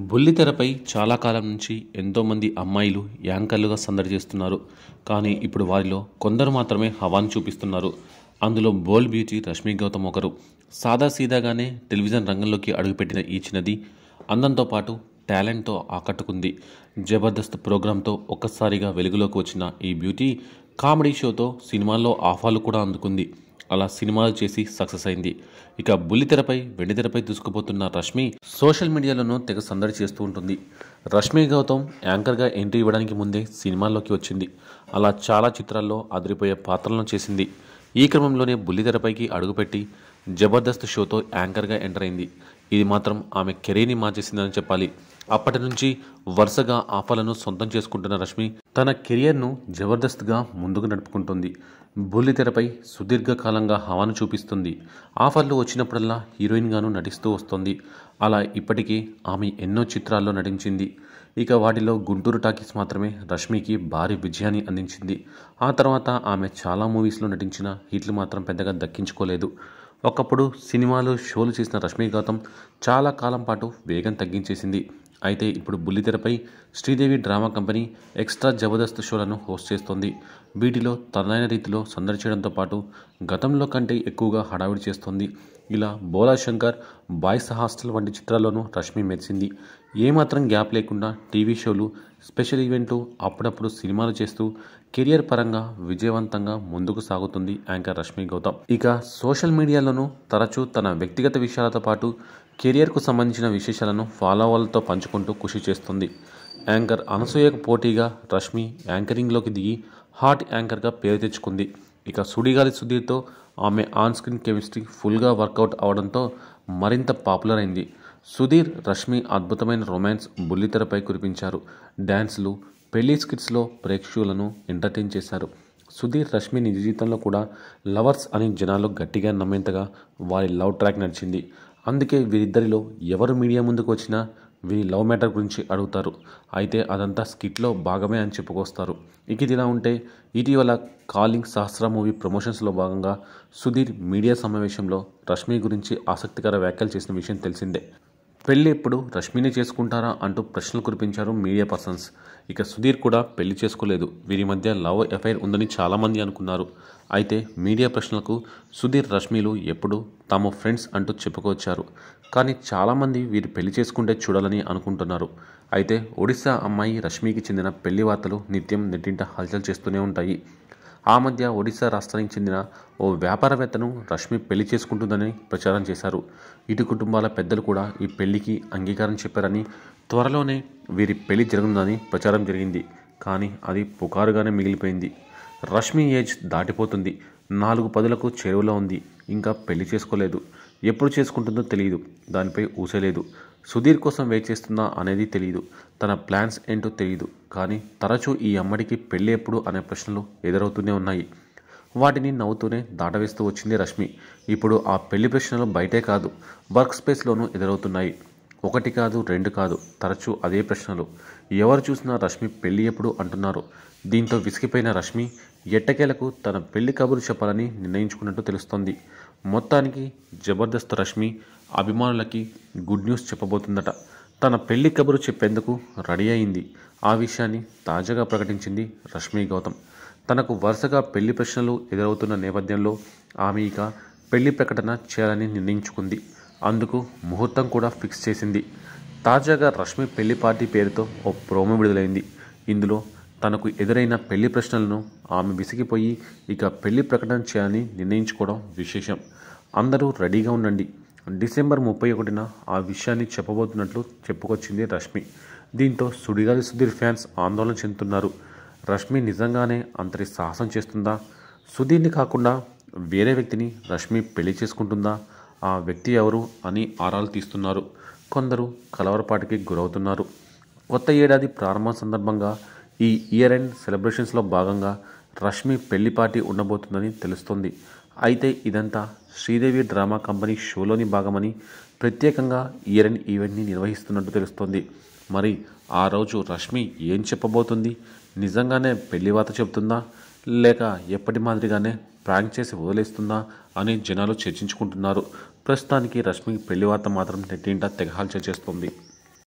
బుల్లితెరపై చాలా కాలం నుంచి ఎంతోమంది అమ్మాయిలు యాంకర్లుగా సందడి చేస్తున్నారు. కానీ ఇప్పుడు వారిలో కొందరు మాత్రమే హవాను చూపిస్తున్నారు. అందులో బోల్డ్ బ్యూటీ రష్మి గౌతమ్ ఒకరు. సాదాసీదాగానే టెలివిజన్ రంగంలోకి అడుగుపెట్టిన ఈ చిన్నది అందంతో పాటు టాలెంట్తో ఆకట్టుకుంది. జబర్దస్త్ ప్రోగ్రాంతో ఒక్కసారిగా వెలుగులోకి వచ్చిన ఈ బ్యూటీ కామెడీ షోతో సినిమాల్లో ఆఫర్లు కూడా అందుకుంది. అలా సినిమాలు చేసి సక్సెస్ అయింది. ఇక బుల్లితెరపై వెండితెరపై దూసుకుపోతున్న రష్మి సోషల్ మీడియాలోనూ తెగ సందడి చేస్తూ ఉంటుంది. రష్మి గౌతమ్ యాంకర్గా ఎంట్రీ ఇవ్వడానికి ముందే సినిమాల్లోకి వచ్చింది. అలా చాలా చిత్రాల్లో అదిరిపోయే పాత్రలను చేసింది. ఈ క్రమంలోనే బుల్లితెరపైకి అడుగుపెట్టి జబర్దస్త్ షోతో యాంకర్గా ఎంటర్ అయింది. ఇది మాత్రం ఆమె కెరీర్ని మార్చేసిందని చెప్పాలి. అప్పటి నుంచి వరుసగా ఆఫర్లను సొంతం చేసుకుంటున్న రష్మి తన కెరియర్ను జబర్దస్త్గా ముందుకు నడుపుకుంటుంది. బుల్లితెరపై సుదీర్ఘకాలంగా హవాను చూపిస్తుంది. ఆఫర్లు వచ్చినప్పుడల్లా హీరోయిన్గాను నటిస్తూ వస్తోంది. అలా ఇప్పటికీ ఆమె ఎన్నో చిత్రాల్లో నటించింది. ఇక వాటిలో గుంటూరు టాకీస్ మాత్రమే రష్మికి భారీ విజయాన్ని అందించింది. ఆ తర్వాత ఆమె చాలా మూవీస్లో నటించిన హిట్లు మాత్రం పెద్దగా దక్కించుకోలేదు. ఒకప్పుడు సినిమాలు షోలు చేసిన రష్మి గౌతమ్ చాలా కాలం పాటు వేగం తగ్గించేసింది. అయితే ఇప్పుడు బుల్లితెరపై Sridevi drama company extra Jabardasth షోలను హోస్ట్ చేస్తోంది. వీటిలో తనదైన రీతిలో సందడి చేయడంతో పాటు గతంలో కంటే ఎక్కువగా హడావిడి చేస్తోంది. ఇలా బోలా శంకర్, బాయ్స్ హాస్టల్ వంటి చిత్రాల్లోనూ రష్మి మెరిసింది. ఏమాత్రం గ్యాప్ లేకుండా టీవీ షోలు, స్పెషల్ ఈవెంట్లు, అప్పుడప్పుడు సినిమాలు చేస్తూ కెరియర్ పరంగా విజయవంతంగా ముందుకు సాగుతుంది యాంకర్ రష్మి గౌతమ్. ఇక సోషల్ మీడియాలోనూ తరచూ తన వ్యక్తిగత విషయాలతో పాటు కెరియర్కు సంబంధించిన విశేషాలను ఫాలోవర్లతో పంచుకుంటూ కృషి చేస్తుంది. యాంకర్ అనసూయకు పోటీగా రష్మి యాంకరింగ్లోకి దిగి హాట్ యాంకర్గా పేరు తెచ్చుకుంది. ఇక సుడిగాలి సుధీర్తో ఆమె ఆన్ స్క్రీన్ కెమిస్ట్రీ ఫుల్గా వర్కౌట్ అవడంతో మరింత పాపులర్ అయింది. సుధీర్, రష్మి అద్భుతమైన రొమాన్స్ బుల్లితెరపై కురిపించారు. డ్యాన్స్లు, పెళ్లి స్కిట్స్లో ప్రేక్షకులను ఎంటర్టైన్ చేశారు. సుధీర్, రష్మి నిజ జీవితంలో కూడా లవర్స్ అని జనాలు గట్టిగా నమ్మేంతగా వారి లవ్ ట్రాక్ నడిచింది. అందుకే వీరిద్దరిలో ఎవరు మీడియా ముందుకు వచ్చినా వీరి లవ్ మ్యాటర్ గురించి అడుగుతారు. అయితే అదంతా స్కిట్లో భాగమే అని చెప్పుకొస్తారు. ఇక ఇదిలా ఉంటే ఇటీవల కాలింగ్ సహస్ర మూవీ ప్రమోషన్స్లో భాగంగా సుధీర్ మీడియా సమావేశంలో రష్మి గురించి ఆసక్తికర వ్యాఖ్యలు చేసిన విషయం తెలిసిందే. పెళ్లి ఎప్పుడు రష్మినే చేసుకుంటారా అంటూ ప్రశ్నలు కురిపించారు మీడియా పర్సన్స్. ఇక సుధీర్ కూడా పెళ్లి చేసుకోలేదు. వీరి మధ్య లవ్ అఫైర్ ఉందని చాలామంది అనుకున్నారు. అయితే మీడియా ప్రశ్నలకు సుధీర్, రష్మిలు ఎప్పుడు తాము ఫ్రెండ్స్ అంటూ చెప్పుకొచ్చారు. కానీ చాలామంది వీరు పెళ్లి చేసుకుంటే చూడాలని అనుకుంటున్నారు. అయితే ఒడిశా అమ్మాయి రష్మికి చెందిన పెళ్లి వార్తలు నిత్యం నెట్టింట హల్చల్ చేస్తూనే ఉంటాయి. ఆ మధ్య ఒడిశా రాష్ట్రానికి చెందిన ఓ వ్యాపారవేత్తను రష్మి పెళ్లి చేసుకుంటుందని ప్రచారం చేశారు. ఇటు కుటుంబాల పెద్దలు కూడా ఈ పెళ్లికి అంగీకారం చెప్పారని, త్వరలోనే వీరి పెళ్లి జరగనుందని ప్రచారం జరిగింది. కానీ అది పుకారుగానే మిగిలిపోయింది. రష్మి ఏజ్ దాటిపోతుంది. 4 పదులకు చేరువలో ఉంది. ఇంకా పెళ్లి చేసుకోలేదు. ఎప్పుడు చేసుకుంటుందో తెలియదు. దానిపై ఊసేలేదు. సుధీర్ కోసం వెయిట్ చేస్తుందా అనేది తెలియదు. తన ప్లాన్స్ ఏంటో తెలియదు. కానీ తరచూ ఈ అమ్మడికి పెళ్లి ఎప్పుడు అనే ప్రశ్నలు ఎదురవుతూనే ఉన్నాయి. వాటిని నవ్వుతూనే దాటవేస్తూ వచ్చింది రష్మి. ఇప్పుడు ఆ పెళ్లి ప్రశ్నలు బయటే కాదు, వర్క్ స్పేస్లోనూ ఎదురవుతున్నాయి. 1 కాదు, 2 కాదు, తరచూ అదే ప్రశ్నలు. ఎవరు చూసినా రష్మి పెళ్లి ఎప్పుడు అంటున్నారు. దీంతో విసిగిపోయిన రష్మి ఎట్టకేలకు తన పెళ్లి కబురు చెప్పాలని నిర్ణయించుకున్నట్టు తెలుస్తోంది. మొత్తానికి జబర్దస్త్ రష్మి అభిమానులకి గుడ్ న్యూస్ చెప్పబోతుందట. తన పెళ్లి కబురు చెప్పేందుకు రెడీ అయింది. ఆ విషయాన్ని తాజాగా ప్రకటించింది రష్మి గౌతమ్. తనకు వరుసగా పెళ్లి ప్రశ్నలు ఎదురవుతున్న నేపథ్యంలో ఆమె ఇక పెళ్లి ప్రకటన చేయాలని నిర్ణయించుకుంది. అందుకు ముహూర్తం కూడా ఫిక్స్ చేసింది. తాజాగా రష్మి పెళ్లి పార్టీ పేరుతో ఓ ప్రోమో విడుదలైంది. ఇందులో తనకు ఎదురైన పెళ్లి ప్రశ్నలను ఆమె విసిగిపోయి ఇక పెళ్లి ప్రకటన చేయాలని నిర్ణయించుకోవడం విశేషం. అందరూ రెడీగా ఉండండి, డిసెంబర్ 31న ఆ విషయాన్ని చెప్పబోతున్నట్లు చెప్పుకొచ్చింది రష్మి. దీంతో సుడిగాలి సుధీర్ ఫ్యాన్స్ ఆందోళన చెందుతున్నారు. రష్మి నిజంగానే అంతటి సాహసం చేస్తుందా? సుధీర్ని కాకుండా వేరే వ్యక్తిని రష్మి పెళ్లి చేసుకుంటుందా? ఆ వ్యక్తి ఎవరు అని ఆరాలు తీస్తున్నారు. కొందరు కలవరపాటికి గురవుతున్నారు. కొత్త ఏడాది ప్రారంభం సందర్భంగా ఈ ఇయర్ ఎండ్ సెలబ్రేషన్స్లో భాగంగా రష్మి పెళ్లి పార్టీ ఉండబోతుందని తెలుస్తోంది. అయితే ఇదంతా శ్రీదేవి డ్రామా కంపెనీ షోలోని భాగమని ప్రత్యేకంగా ఇయర్ ఎండ్ ఈవెంట్ని నిర్వహిస్తున్నట్టు తెలుస్తోంది. మరి ఆ రోజు రష్మి ఏం చెప్పబోతుంది? నిజంగానే పెళ్లి వాత చెబుతుందా? లేక ఎప్పటి మాదిరిగానే ప్రాంక్ చేసి వదిలేస్తుందా అని జనాలు చర్చించుకుంటున్నారు. ప్రస్తుతానికి రష్మి పెళ్లి వార్త మాత్రం నెట్టింట తెగ హల్చల్ చేస్తుంది.